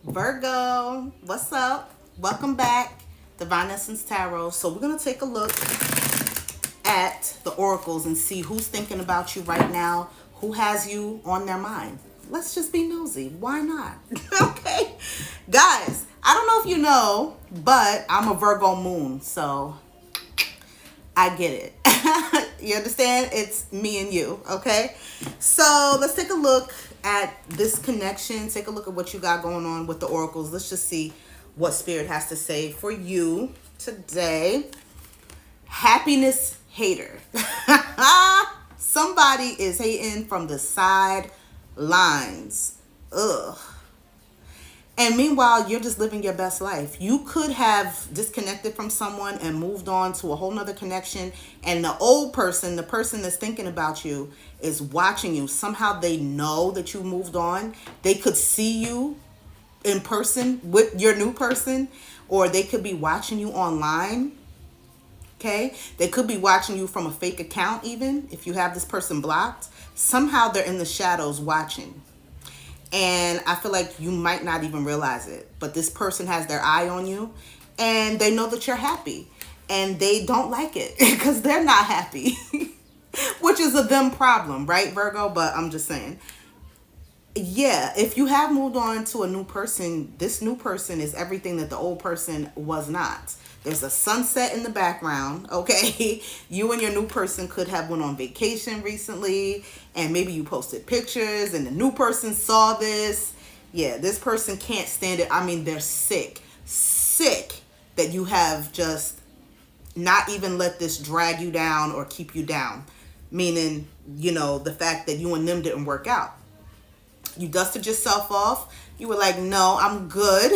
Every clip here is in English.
Virgo, what's up? Welcome back, Divine Essence Tarot. So we're going to take a look at the oracles and see who's thinking about you right now, who has you on their mind. Let's just be nosy. Why not? Okay. Guys, I don't know if you know, but I'm a Virgo moon, so I get it. You understand? It's me and you, okay? So let's take a look at this connection. Take a look at what you got going on with the oracles. Let's just see what Spirit has to say for you today. Happiness hater. Somebody is hating from the sidelines. Ugh. And meanwhile, you're just living your best life. You could have disconnected from someone and moved on to a whole nother connection. And the old person, the person that's thinking about you, is watching you. Somehow they know that you moved on. They could see you in person with your new person, or they could be watching you online. Okay? They could be watching you from a fake account even, if you have this person blocked. Somehow they're in the shadows watching. And I feel like you might not even realize it, but this person has their eye on you and they know that you're happy and they don't like it because they're not happy, which is a them problem, right, Virgo? But I'm just saying, yeah, if you have moved on to a new person, this new person is everything that the old person was not. There's a sunset in the background, okay? You and your new person could have went on vacation recently, and maybe you posted pictures, and the new person saw this. Yeah, this person can't stand it. I mean, they're sick that you have just not even let this drag you down or keep you down. Meaning, you know, the fact that you and them didn't work out. You dusted yourself off. You were like, no, I'm good.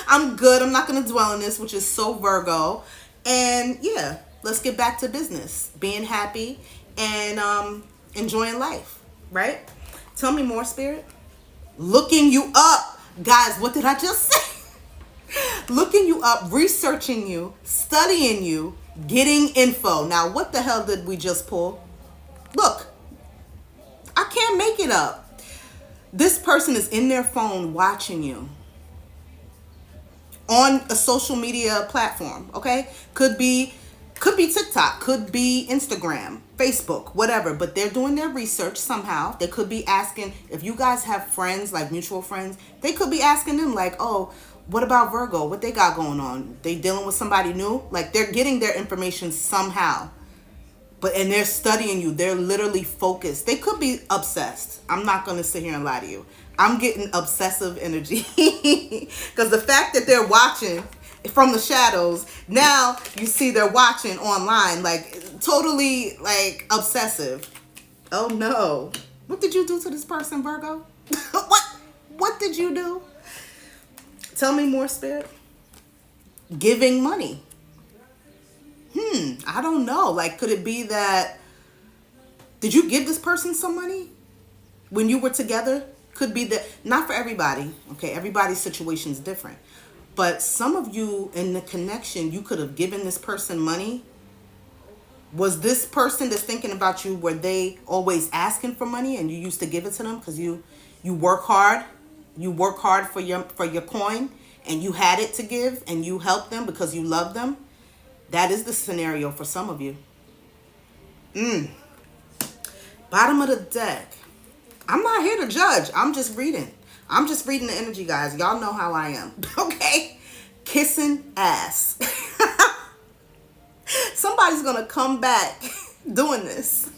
I'm good. I'm not going to dwell on this, which is so Virgo. And yeah, let's get back to business. Being happy and enjoying life, right? Tell me more, Spirit. Looking you up. Guys, what did I just say? Looking you up, researching you, studying you, getting info. Now, what the hell did we just pull? Look, I can't make it up. This person is in their phone watching you on a social media platform, okay? Could be TikTok, could be Instagram, Facebook, whatever, but they're doing their research somehow. They could be asking, if you guys have friends, like mutual friends, they could be asking them like, oh, what about Virgo? What they got going on? They dealing with somebody new? Like, they're getting their information somehow. And they're studying you. They're literally focused. They could be obsessed. I'm not going to sit here and lie to you. I'm getting obsessive energy. Because the fact that they're watching from the shadows, now you see they're watching online. Like, totally, like, obsessive. Oh, no. What did you do to this person, Virgo? What did you do? Tell me more, Spirit. Giving money. I don't know. Like, could it be that, did you give this person some money when you were together? Could be that, not for everybody. Okay, everybody's situation is different. But some of you in the connection, you could have given this person money. Was this person that's thinking about you, were they always asking for money and you used to give it to them because you work hard? You work hard for your coin and you had it to give and you helped them because you love them? That is the scenario for some of you. Bottom of the deck. I'm not here to judge. I'm just reading. I'm just reading the energy, guys. Y'all know how I am. Okay? Kissing ass. Somebody's going to come back doing this.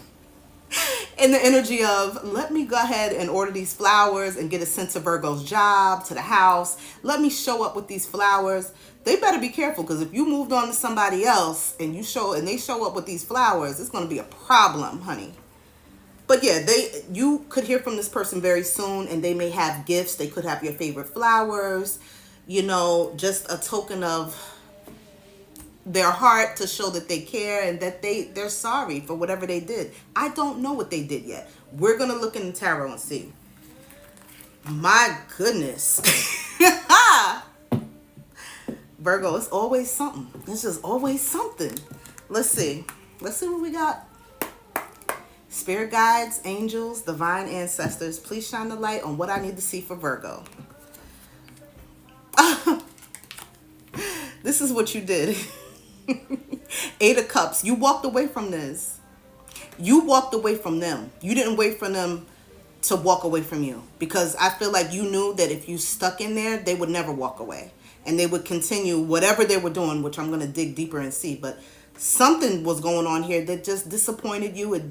In the energy of, let me go ahead and order these flowers and get a sense of Virgo's job to the house. Let me show up with these flowers. They better be careful, because if you moved on to somebody else and they show up with these flowers, it's going to be a problem, honey. But yeah, you could hear from this person very soon, and they may have gifts. They could have your favorite flowers, you know, just a token of their heart to show that they care and that they're sorry for whatever they did. I don't know what they did yet. We're going to look in the tarot and see. My goodness. Virgo, it's always something. It's just always something. Let's see. Let's see what we got. Spirit guides, angels, divine ancestors, please shine the light on what I need to see for Virgo. This is what you did. Eight of Cups. You walked away from this. You walked away from them. You didn't wait for them to walk away from you, because I feel like you knew that if you stuck in there, they would never walk away, and they would continue whatever they were doing, which I'm going to dig deeper and see. But something was going on here that just disappointed you. It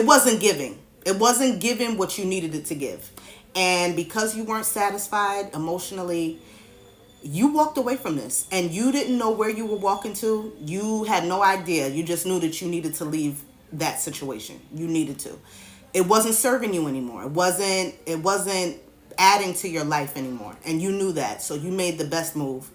wasn't giving. It wasn't giving what you needed it to give. And because you weren't satisfied emotionally, you walked away from this, and you didn't know where you were walking to. You had no idea. You just knew that you needed to leave that situation. You needed to. It wasn't serving you anymore. It wasn't adding to your life anymore. And you knew that. So you made the best move.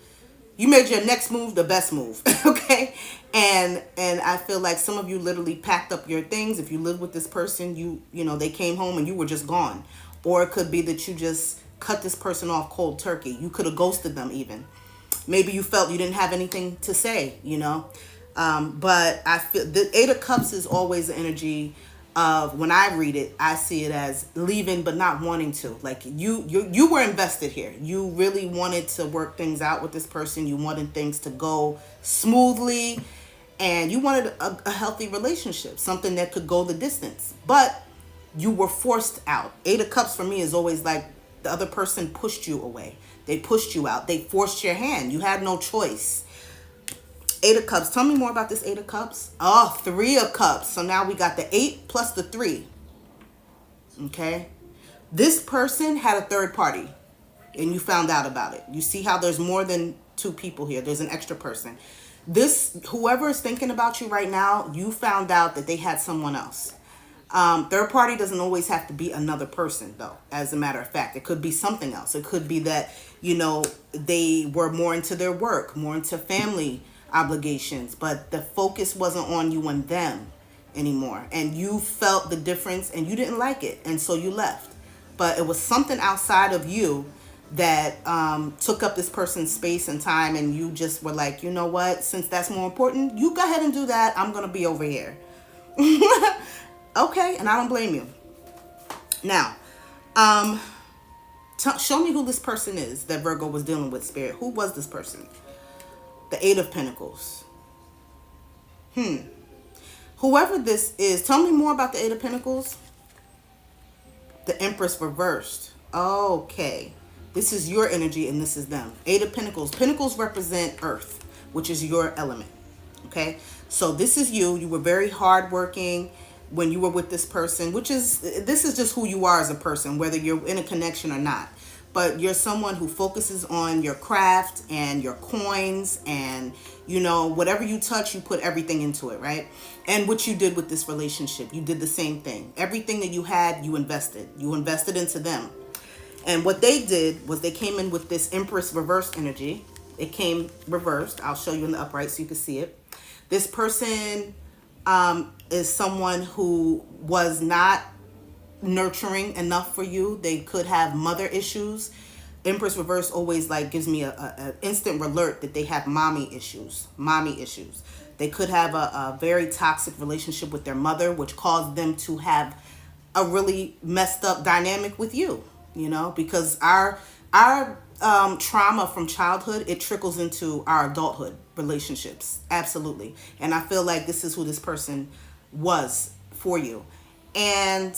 You made your next move the best move. Okay? And I feel like some of you literally packed up your things. If you live with this person, you know, they came home and you were just gone. Or it could be that you just cut this person off cold turkey. You could have ghosted them even. Maybe you felt you didn't have anything to say, you know. But I feel the Eight of Cups is always the energy of, when I read it, I see it as leaving but not wanting to. Like you were invested here. You really wanted to work things out with this person. You wanted things to go smoothly, and you wanted a healthy relationship, something that could go the distance. But you were forced out. Eight of Cups for me is always like the other person pushed you away. They pushed you out. They forced your hand. You had no choice. Eight of Cups. Tell me more about this Eight of Cups. Oh, Three of Cups. So now we got the 8 plus the 3. Okay. This person had a third party, and you found out about it. You see how there's more than 2 people here. There's an extra person. Whoever is thinking about you right now, you found out that they had someone else. Third party doesn't always have to be another person, though. As a matter of fact, it could be something else. It could be that, you know, they were more into their work, more into family obligations, but the focus wasn't on you and them anymore. And you felt the difference and you didn't like it. And so you left. But it was something outside of you that took up this person's space and time. And you just were like, you know what? Since that's more important, you go ahead and do that. I'm going to be over here. Okay, and I don't blame you. Now, show me who this person is that Virgo was dealing with, Spirit. Who was this person? The 8 of Pentacles. Whoever this is, tell me more about the 8 of Pentacles. The Empress reversed. Okay. This is your energy and this is them. 8 of Pentacles. Pentacles represent Earth, which is your element. Okay? So this is you. You were very hardworking when you were with this person, this is just who you are as a person, whether you're in a connection or not. But you're someone who focuses on your craft and your coins, and, you know, whatever you touch, you put everything into it, right? And what you did with this relationship, you did the same thing. Everything that you had, you invested. You invested into them. And what they did was they came in with this Empress reverse energy. It came reversed. I'll show you in the upright so you can see it. This person is someone who was not nurturing enough for you. They could have mother issues. Empress reverse always like gives me a instant alert that they have mommy issues. They could have a very toxic relationship with their mother, which caused them to have a really messed up dynamic with you, you know, because our trauma from childhood, it trickles into our adulthood relationships. Absolutely. And I feel like this is who this person was for you. And,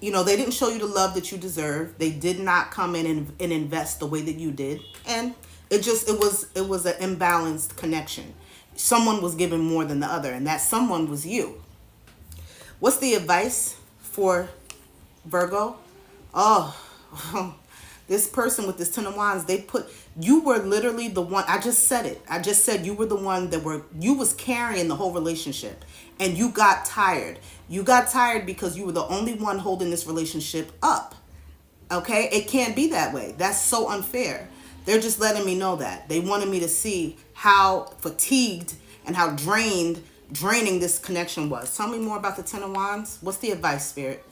you know, they didn't show you the love that you deserve. They did not come in and invest the way that you did. And it was an imbalanced connection. Someone was given more than the other, and that someone was you. What's the advice for Virgo? Oh, this person with this 10 of Wands, you were literally the one. I just said it. I just said you were the one you was carrying the whole relationship, and you got tired. You got tired because you were the only one holding this relationship up. Okay? It can't be that way. That's so unfair. They're just letting me know that. They wanted me to see how fatigued and how draining this connection was. Tell me more about the 10 of Wands. What's the advice, Spirit?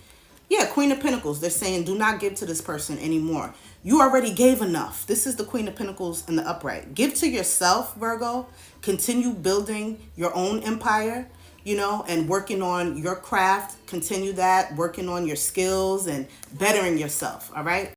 Yeah, Queen of Pentacles. They're saying do not give to this person anymore. You already gave enough. This is the Queen of Pentacles in the upright. Give to yourself, Virgo. Continue building your own empire, you know, and working on your craft. Continue that, working on your skills and bettering yourself, all right?